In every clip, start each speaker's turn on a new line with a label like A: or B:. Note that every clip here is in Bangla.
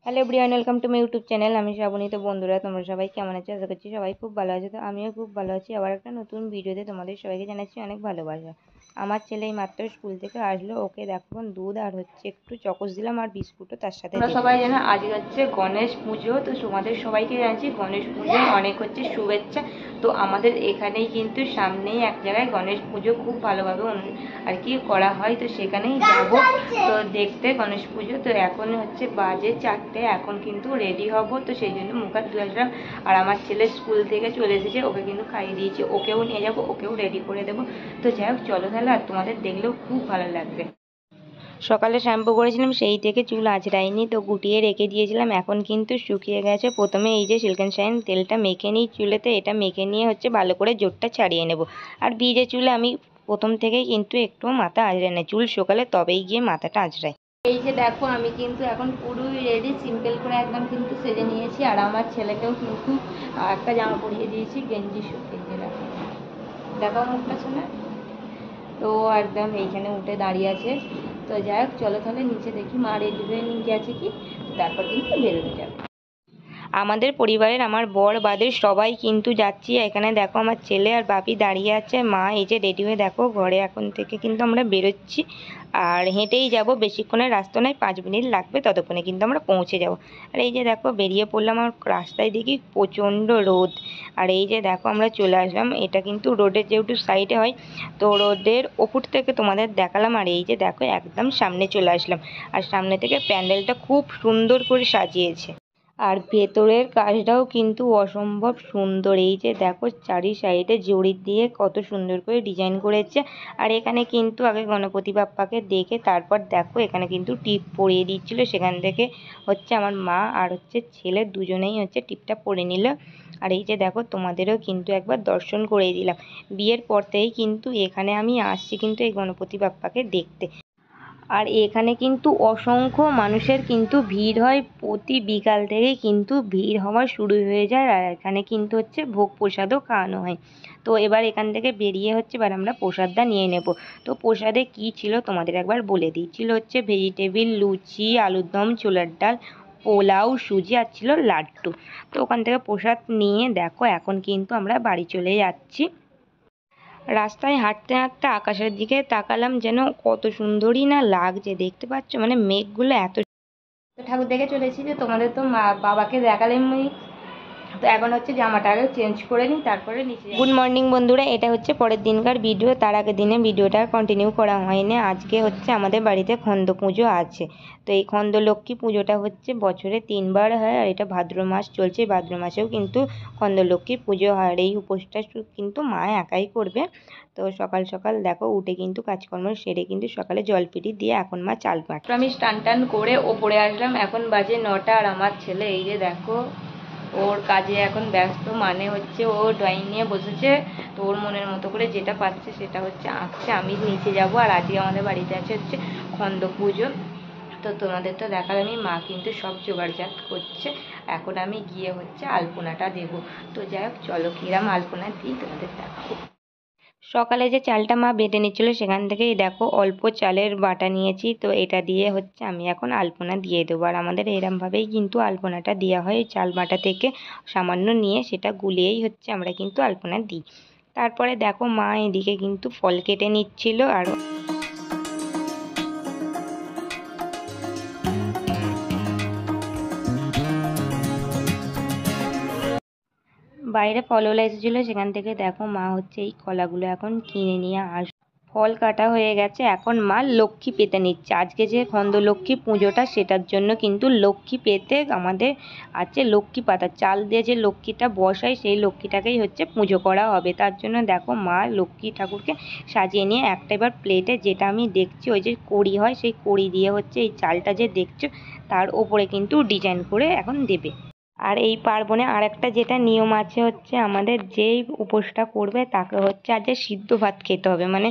A: Hello everyone, welcome to my YouTube channel. আমি শ্রাবণী। তো বন্ধুরা, তোমরা সবাই কেমন আছো? আশা করছি সবাই খুব ভালো আছে। তো আমিও খুব ভালো আছি। আবার একটা নতুন ভিডিওতে তোমাদের সবাইকে জানাচ্ছি অনেক ভালোবাসা। আমার ছেলে এই মাত্র স্কুল থেকে আসলো। ওকে দেখো দুধ আর হচ্ছে একটু চকোস দিলাম আর বিস্কুটও তার সাথে। তোমরা সবাই জানো আজ হচ্ছে গণেশ পুজো। তো তোমাদের সবাইকে জানাচ্ছি গণেশ পুজোর অনেক হচ্ছে শুভেচ্ছা। তো আমাদের এখানেই কিন্তু সামনেই এক জায়গায় গণেশ পুজো খুব ভালোভাবে আর কি করা হয়। তো সেখানেই যাব তো দেখতে গণেশ পুজো। তো এখন হচ্ছে বাজে 4টে, এখন কিন্তু রেডি হব। তো সেই জন্য মুখ হাত ধুয়ে আসলাম। আর আমার ছেলে স্কুল থেকে চলে এসেছে, ওকে কিন্তু খাইয়ে দিয়েছি, ওকেও নিয়ে যাবো, ওকেও রেডি করে দেবো। তো যাই হোক চলো তাহলে, আর তোমাদের দেখলেও খুব ভালো লাগবে। সকালে শ্যাম্পু করেছিলাম, সেই থেকে চুল আঁচড়াইনি, তো গুটিয়ে রেখে দিয়েছিলাম, এখন কিন্তু শুকিয়ে গেছে। প্রথমে এই যে সিল্ক অ্যান্ড শাইন তেলটা মেখে নিই চুলেতে। এটা মেখে নিয়ে হচ্ছে ভালো করে জোরটা ছাড়িয়ে নেব। আর ভিজে চুলে আমি প্রথম থেকেই কিন্তু একটু মাথা আঁচড়াই না, চুল সকালে তবেই গিয়ে মাথাটা আঁচড়াই। এই যে দেখো আমি কিন্তু এখন পুরোই রেডি, সিম্পল করে একদম কিন্তু সেজে নিয়েছি। আর আমার ছেলেকেও কিন্তু একটা জামা পরিয়ে দিয়েছি, গেঞ্জি শুকিয়ে দেখো, দেখো মুখটা শুনে। তো একদম এইখানে উঠে দাঁড়িয়ে আছে। তো যাই হোক চলো তাহলে নিচে দেখি মা রেডি হয়ে গেছে কি, তারপর কিন্তু বেরোনো যাবে। আমাদের পরিবারের আমার বর বাদে সবাই কিন্তু যাচ্ছি। এখানে দেখো আমার ছেলে আর বাপি দাঁড়িয়ে আছে, মা এই যে রেডি হয়ে দেখো ঘরে এখন থেকে কিন্তু আমরা বেরোচ্ছি। আর হেঁটেই যাব, বেশিক্ষণের রাস্তা নয়, 5 মিনিট লাগবে, ততক্ষণে কিন্তু আমরা পৌঁছে যাব। আর এই যে দেখো বেরিয়ে পড়লাম। আর রাস্তায় দেখি প্রচণ্ড রোদ। আর এই যে দেখো আমরা চলে আসলাম। এটা কিন্তু রোডের যেহেতু সাইডে হয়, তো রোডের ওপর থেকে তোমাদের দেখালাম। আর এই যে দেখো একদম সামনে চলে আসলাম। আর সামনে থেকে প্যান্ডেলটা খুব সুন্দর করে সাজিয়েছে। আর ভেতরের কাজটাও কিন্তু অসম্ভব সুন্দর। এই যে দেখো চারি সাইডে জড়ি দিয়ে কত সুন্দর করে ডিজাইন করেছে। আর এখানে কিন্তু আগে গণপতি বাপ্পাকে দেখে তারপর দেখো এখানে কিন্তু টিপ পরিয়ে দিচ্ছিল। সেখান থেকে হচ্ছে আমার মা আর হচ্ছে ছেলে দুজনেই হচ্ছে টিপটা পরে নিল। আর এই যে দেখো তোমাদেরও কিন্তু একবার দর্শন করিয়ে দিলাম। বিয়ের পর থেকেই কিন্তু এখানে আমি আসছি কিন্তু এই গণপতি বাপ্পাকে দেখতে। আর এখানে কিন্তু অসংখ্য মানুষের কিন্তু ভিড় হয়, প্রতি বিকাল থেকেই কিন্তু ভিড় হওয়া শুরু হয়ে যায়। আর এখানে কিন্তু হচ্ছে ভোগ প্রসাদও খাওয়ানো হয়। তো এবার এখান থেকে বেরিয়ে হচ্ছে এবার আমরা প্রসাদটা নিয়ে নেব। তো প্রসাদে কি ছিল তোমাদের একবার বলে দিই। ছিল হচ্ছে ভেজিটেবিল, লুচি, আলুর দম, ছোলার ডাল, পোলাও, সুজি, আর ছিল লাড্ডু। তো ওখান থেকে প্রসাদ নিয়ে দেখো এখন কিন্তু আমরা বাড়ি চলে যাচ্ছি। রাস্তায় হাঁটতে হাঁটতে আকাশের দিকে তাকালাম, যেন কত সুন্দরই না লাগছে, দেখতে পাচ্ছ মানে মেঘগুলো এত। তো ঠাকুর দেখে চলেছি যে তোমাদের তো বাবাকে দেখালাম। তো এখন হচ্ছে জামাটা আগে চেঞ্জ করে নিই, তারপরে নিচে। গুড মর্নিং বন্ধুরা, এটা হচ্ছে পরের দিনকার ভিডিও। তার আগের দিনে ভিডিওটা কন্টিনিউ করা হয়নি। আজকে হচ্ছে আমাদের বাড়িতে খন্দ পুজো আছে। তো এই খন্দ লক্ষ্মী পুজোটা হচ্ছে বছরে 3বার হয়। আর এটা ভাদ্র মাস চলছে, ভাদ্র মাসেও কিন্তু খন্দ লক্ষ্মী পুজো হয়। আর এই উপোসটা কিন্তু মা একাই করবে। তো সকাল সকাল দেখো উঠে কিন্তু কাজকর্ম সেরে কিন্তু সকালে জলপিটি দিয়ে এখন মা চাল পাঠ। আমি স্নান টান করে ওপরে আসলাম, এখন বাজে 9টা। আর আমার ছেলে এই যে দেখো ওর কাজে এখন ব্যস্ত, মানে হচ্ছে ও ড্রয়িং নিয়ে বসেছে। তো ওর মনের মতো করে যেটা পাচ্ছে সেটা হচ্ছে আঁকছে। আমি নিচে যাব। আর আজকে আমাদের বাড়িতে আছে হচ্ছে খন্দ পুজো। তো তোমাদের তো দেখার, আমি মা কিন্তু সব জোগাড়জাত করছে। এখন আমি গিয়ে হচ্ছে আলপনাটা দেব। তো যাই হোক চলো কিরাম আলপনা দিই তোমাদের দেখাবো। সকালে যে চালটা মা বেটে নিচ্ছিল সেখান থেকেই দেখো অল্প চালের বাটা নিয়েছি। তো এটা দিয়ে হচ্ছে আমি এখন আলপনা দিয়ে দেবো। আর আমাদের এরমভাবেই কিন্তু আলপনাটা দেওয়া হয়, চাল বাটা থেকে সামান্য নিয়ে সেটা গুলিয়েই হচ্ছে আমরা কিন্তু আলপনা দিই। তারপরে দেখো মা এদিকে কিন্তু ফল কেটে নিচ্ছিল। আর বাইরে ফলওয়ালা এসেছিলো, সেখান থেকে দেখো মা হচ্ছে এই কলাগুলো এখন কিনে নিয়ে ফল কাটা হয়ে গেছে, এখন মা লক্ষ্মী পেতে নিচ্ছে। আজকে যে খন্দ লক্ষ্মী পুজোটা সেটার জন্য কিন্তু লক্ষ্মী পেতে আমাদের আছে লক্ষ্মী পাতা, চাল দিয়ে যে লক্ষ্মীটা বসায় সেই লক্ষ্মীটাকেই হচ্ছে পুজো করা হবে। তার জন্য দেখো মা লক্ষ্মী ঠাকুরকে সাজিয়ে নিয়ে একটা এবার প্লেটে, যেটা আমি দেখছি ওই যে কড়ি হয়, সেই কড়ি দিয়ে হচ্ছে এই চালটা যে দেখছো তার ওপরে কিন্তু ডিজাইন করে এখন দেবে। আর এই পার্বণে আর একটা যেটা নিয়ম আছে হচ্ছে আমাদের যেই উপোসটা করবে তাকে হচ্ছে আজ সিদ্ধ ভাত খেতে হবে, মানে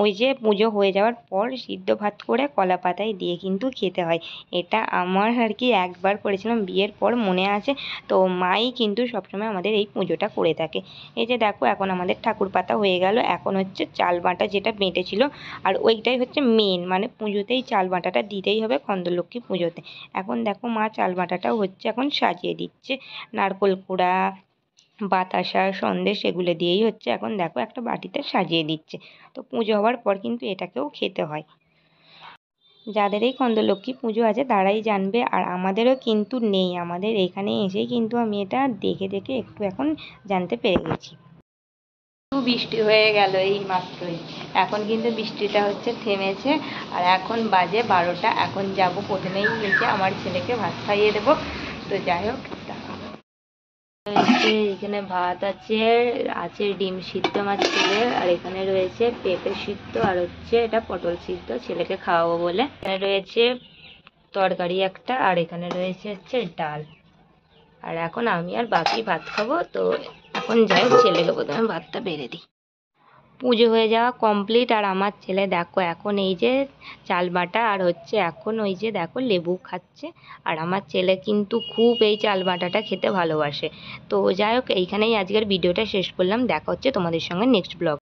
A: ওই যে পুজো হয়ে যাওয়ার পর সিদ্ধ ভাত করে কলা পাতায় দিয়ে কিন্তু খেতে হয়। এটা আমার আর কি একবার করেছিলাম বিয়ের পর, মনে আছে। তো মাই কিন্তু সবসময় আমাদের এই পুজোটা করে থাকে। এই যে দেখো এখন আমাদের ঠাকুর পাতা হয়ে গেল, এখন হচ্ছে চাল বাটা যেটা বেঁটেছিল, আর ওইটাই হচ্ছে মেন, মানে পুজোতেই চাল বাটাটা দিতেই হবে খন্দলক্ষ্মী পুজোতে। এখন দেখো মা চাল বাটাটাও হচ্ছে এখন সাজিয়ে দিচ্ছে, নারকোল কোড়া, বাতাসা, সন্দেশ এগুলো দিয়েই হচ্ছে এখন দেখো একটা বাটিতে সাজিয়ে দিচ্ছে। তো পুজো হওয়ার পর কিন্তু এটাকেও খেতে হয়। যাদের এই খন্দলক্ষ্মী পুজো আছে তারাই জানবে, আর আমাদেরও কিন্তু নেই, আমাদের এখানে এসেই কিন্তু আমি এটা দেখে দেখে একটু এখন জানতে পেরে গেছি। বৃষ্টি হয়ে গেল এই মাত্রই, এখন কিন্তু বৃষ্টিটা হচ্ছে থেমেছে। আর এখন বাজে 12টা, এখন যাব প্রথমেই নিচে আমার ছেলেকে ভাত খাইয়ে দেবো। তো যাই হোক, এখানে ভাত আছে, আছে ডিম সিদ্ধ আমার ছেলের, আর এখানে রয়েছে পেঁপে সিদ্ধ, আর হচ্ছে এটা পটল সিদ্ধ ছেলেকে খাওয়াবো বলে। এখানে রয়েছে তরকারি একটা, আর এখানে রয়েছে হচ্ছে ডাল। আর এখন আমি আর বাকি ভাত খাবো। তো এখন যাই হোক ছেলেকে প্রথমে ভাতটা বেড়ে দিই। পুজো হয়ে যাওয়া কমপ্লিট, আর আমার ছেলে দেখো এখন এই যে চাল বাটা আর হচ্ছে এখন ওই যে দেখো লেবু খাচ্ছে। আর আমার ছেলে কিন্তু খুব এই চাল বাটাটা খেতে ভালোবাসে। তো যাই হোক, এইখানেই আজকের ভিডিওটা শেষ করলাম, দেখা হচ্ছে তোমাদের সঙ্গে নেক্সট ব্লগ।